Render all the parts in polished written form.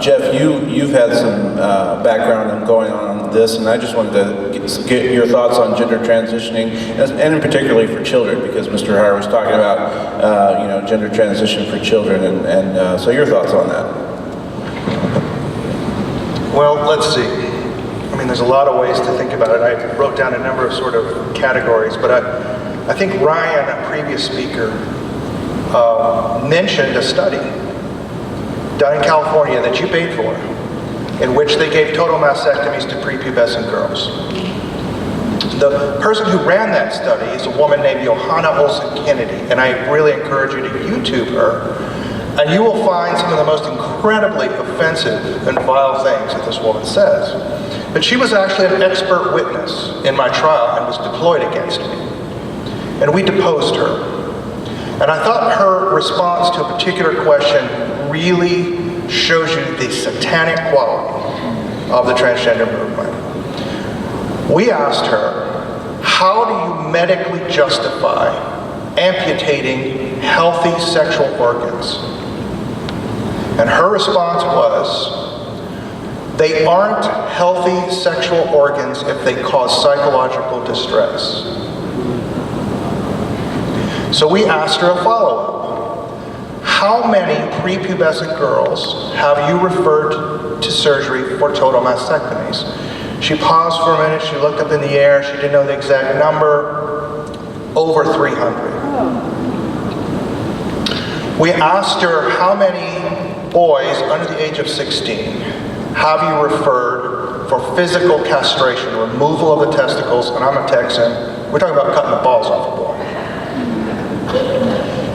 Jeff, you've had some background in going on this, and I just wanted to get your thoughts on gender transitioning, and in particularly for children, because Mr. Hire was talking about gender transition for children, and so your thoughts on that. Well, let's see. I mean, there's a lot of ways to think about it. I wrote down a number of sort of categories, but I think Ryan, a previous speaker, mentioned a study done in California that you paid for, in which they gave total mastectomies to pre-pubescent girls. The person who ran that study is a woman named Johanna Olsen Kennedy, and I really encourage you to YouTube her, and you will find some of the most incredibly offensive and vile things that this woman says. But she was actually an expert witness in my trial and was deployed against me. And we deposed her. And I thought her response to a particular question really shows you the satanic quality of the transgender movement. We asked her, how do you medically justify amputating healthy sexual organs? And her response was, they aren't healthy sexual organs if they cause psychological distress. So we asked her a follow-up. How many prepubescent girls have you referred to surgery for total mastectomies? She paused for a minute, she looked up in the air, she didn't know the exact number, over 300. We asked her how many boys under the age of 16 have you referred for physical castration, removal of the testicles, and I'm a Texan, we're talking about cutting the balls off a boy.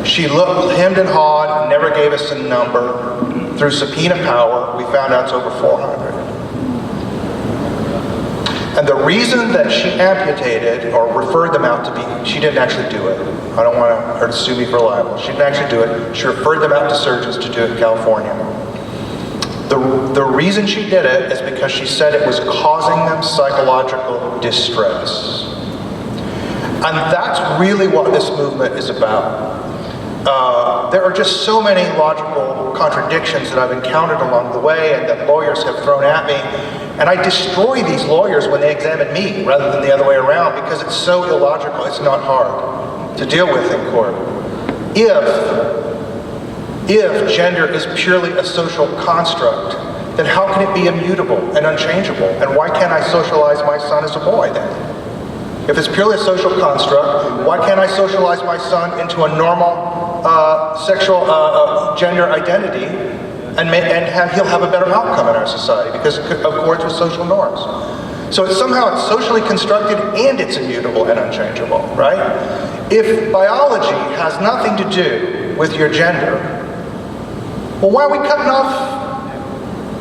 She looked, hemmed and hawed, never gave us a number. Through subpoena power, we found out it's over 400. And the reason that she amputated, or referred them out to be, she didn't actually do it. I don't want her to sue me for libel. She didn't actually do it. She referred them out to surgeons to do it in California. The reason she did it is because she said it was causing them psychological distress. And that's really what this movement is about. There are just so many logical contradictions that I've encountered along the way and that lawyers have thrown at me. And I destroy these lawyers when they examine me rather than the other way around, because it's so illogical, it's not hard to deal with in court. If gender is purely a social construct, then how can it be immutable and unchangeable? And why can't I socialize my son as a boy then? If it's purely a social construct, why can't I socialize my son into a normal sexual gender identity and he'll have a better outcome in our society because it accords with social norms? So it's socially constructed and it's immutable and unchangeable, right? If biology has nothing to do with your gender, well, why are we cutting off,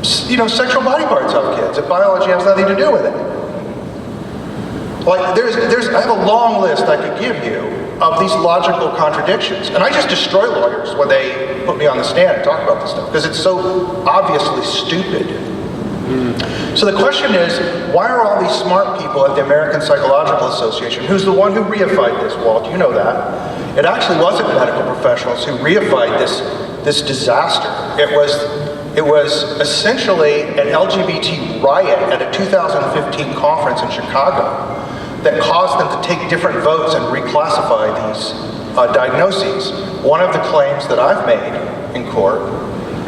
sexual body parts of kids if biology has nothing to do with it? Like, I have a long list I could give you of these logical contradictions. And I just destroy lawyers when they put me on the stand and talk about this stuff, because it's so obviously stupid. So the question is, why are all these smart people at the American Psychological Association, who's the one who reified this, Walt, you know that. It actually wasn't medical professionals who reified this disaster. It was essentially an LGBT riot at a 2015 conference in Chicago that caused them to take different votes and reclassify these diagnoses. One of the claims that I've made in court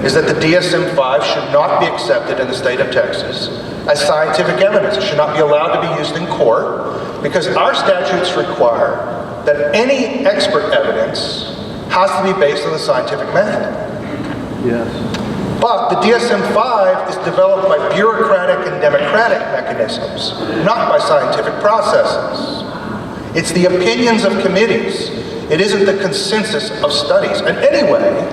is that the DSM-5 should not be accepted in the state of Texas as scientific evidence. It should not be allowed to be used in court because our statutes require that any expert evidence has to be based on the scientific method. Yes. But the DSM-5 is developed by bureaucratic and democratic mechanisms, not by scientific processes. It's the opinions of committees. It isn't the consensus of studies. And anyway,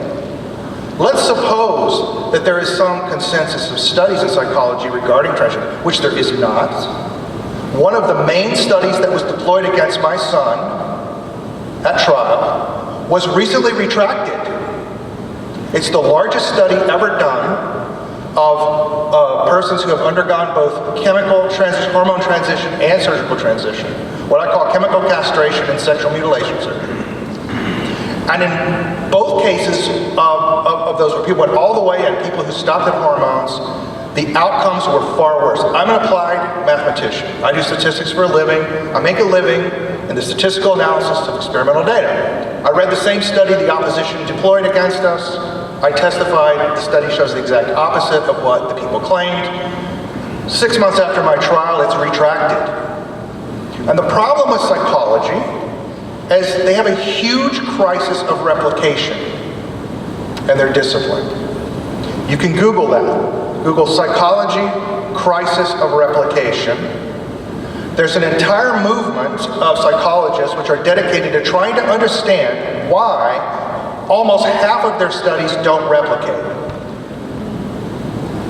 let's suppose that there is some consensus of studies in psychology regarding transgender, which there is not. One of the main studies that was deployed against my son at trial was recently retracted. It's the largest study ever done of persons who have undergone both chemical transition, hormone transition, and surgical transition, what I call chemical castration and sexual mutilation surgery. And in both cases, of those where people went all the way in, people who stopped at hormones, the outcomes were far worse. I'm an applied mathematician. I do statistics for a living. I make a living in the statistical analysis of experimental data. I read the same study the opposition deployed against us. I testified. The study shows the exact opposite of what the people claimed. 6 months after my trial, it's retracted. And the problem with psychology is they have a huge crisis of replication, and they're disciplined. You can Google that. Google psychology, crisis of replication. There's an entire movement of psychologists which are dedicated to trying to understand why almost half of their studies don't replicate.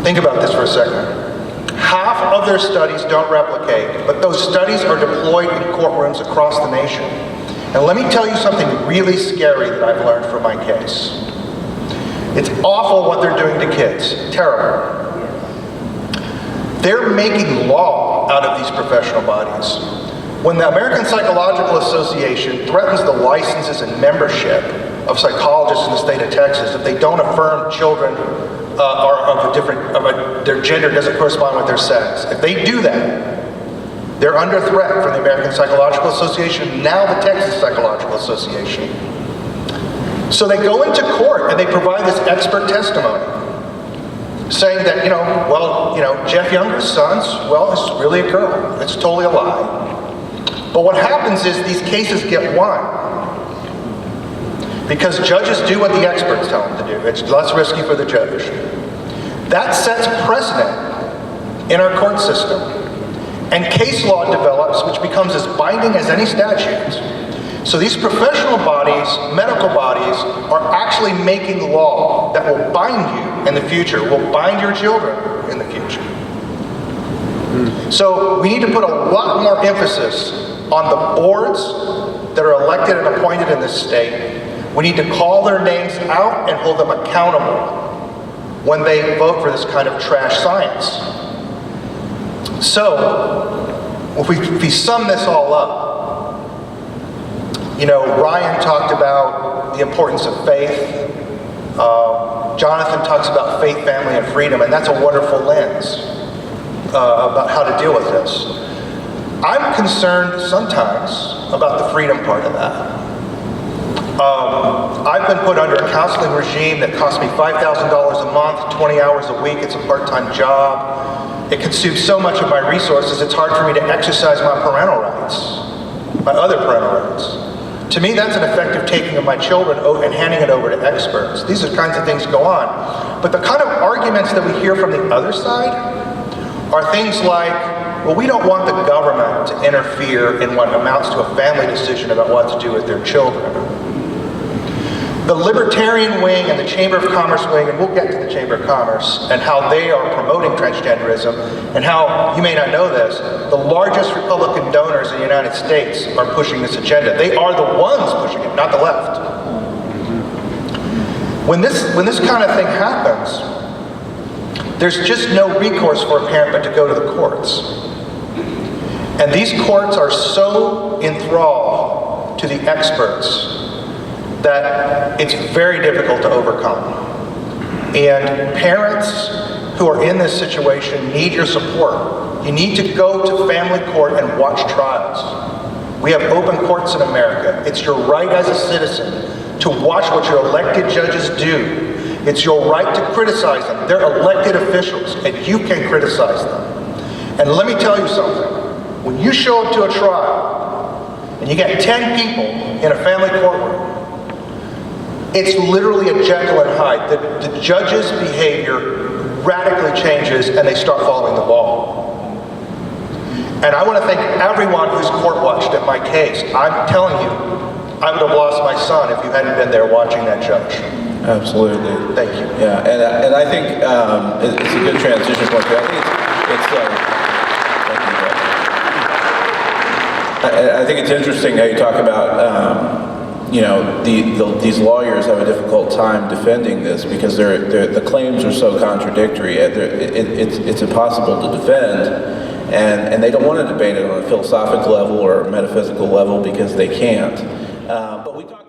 Think about this for a second. Half of their studies don't replicate, but those studies are deployed in courtrooms across the nation. And let me tell you something really scary that I've learned from my case. It's awful what they're doing to kids. Terrible. They're making law out of these professional bodies. When the American Psychological Association threatens the licenses and membership of psychologists in the state of Texas if they don't affirm children are of their gender doesn't correspond with their sex, if they do that, they're under threat from the American Psychological Association, now the Texas Psychological Association. So they go into court and they provide this expert testimony, saying that, Jeff Younger's son's, it's really a girl. It's totally a lie. But what happens is these cases get won because judges do what the experts tell them to do. It's less risky for the judge. That sets precedent in our court system. And case law develops, which becomes as binding as any statute. So these professional bodies, medical bodies, are actually making law that will bind you in the future, will bind your children in the future. So we need to put a lot more emphasis on the boards that are elected and appointed in this state. We need to call their names out and hold them accountable when they vote for this kind of trash science. So, if we sum this all up, Ryan talked about the importance of faith. Jonathan talks about faith, family, and freedom, and that's a wonderful lens about how to deal with this. I'm concerned sometimes about the freedom part of that. I've been put under a counseling regime that costs me $5,000 a month, 20 hours a week. It's a part-time job. It consumes so much of my resources, it's hard for me to exercise my parental rights, my other parental rights. To me, that's an effective taking of my children and handing it over to experts. These are kinds of things go on. But the kind of arguments that we hear from the other side are things like, well, we don't want the government to interfere in what amounts to a family decision about what to do with their children. The Libertarian wing and the Chamber of Commerce wing, and we'll get to the Chamber of Commerce, and how they are promoting transgenderism, and how, you may not know this, the largest Republican donors in the United States are pushing this agenda. They are the ones pushing it, not the left. When this kind of thing happens, there's just no recourse for a parent but to go to the courts. And these courts are so enthralled to the experts that it's very difficult to overcome. And parents who are in this situation need your support. You need to go to family court and watch trials. We have open courts in America. It's your right as a citizen to watch what your elected judges do. It's your right to criticize them. They're elected officials, and you can criticize them. And let me tell you something. When you show up to a trial, and you get 10 people in a family courtroom, it's literally a Jekyll and Hyde. The judge's behavior radically changes and they start following the law. And I want to thank everyone who's court watched at my case. I'm telling you, I would have lost my son if you hadn't been there watching that judge. Absolutely. Thank you. Yeah, and I think it's a good transition point. I think it's interesting how you talk about these lawyers have a difficult time defending this because the claims are so contradictory. It's impossible to defend, and they don't want to debate it on a philosophical level or a metaphysical level because they can't. But we talk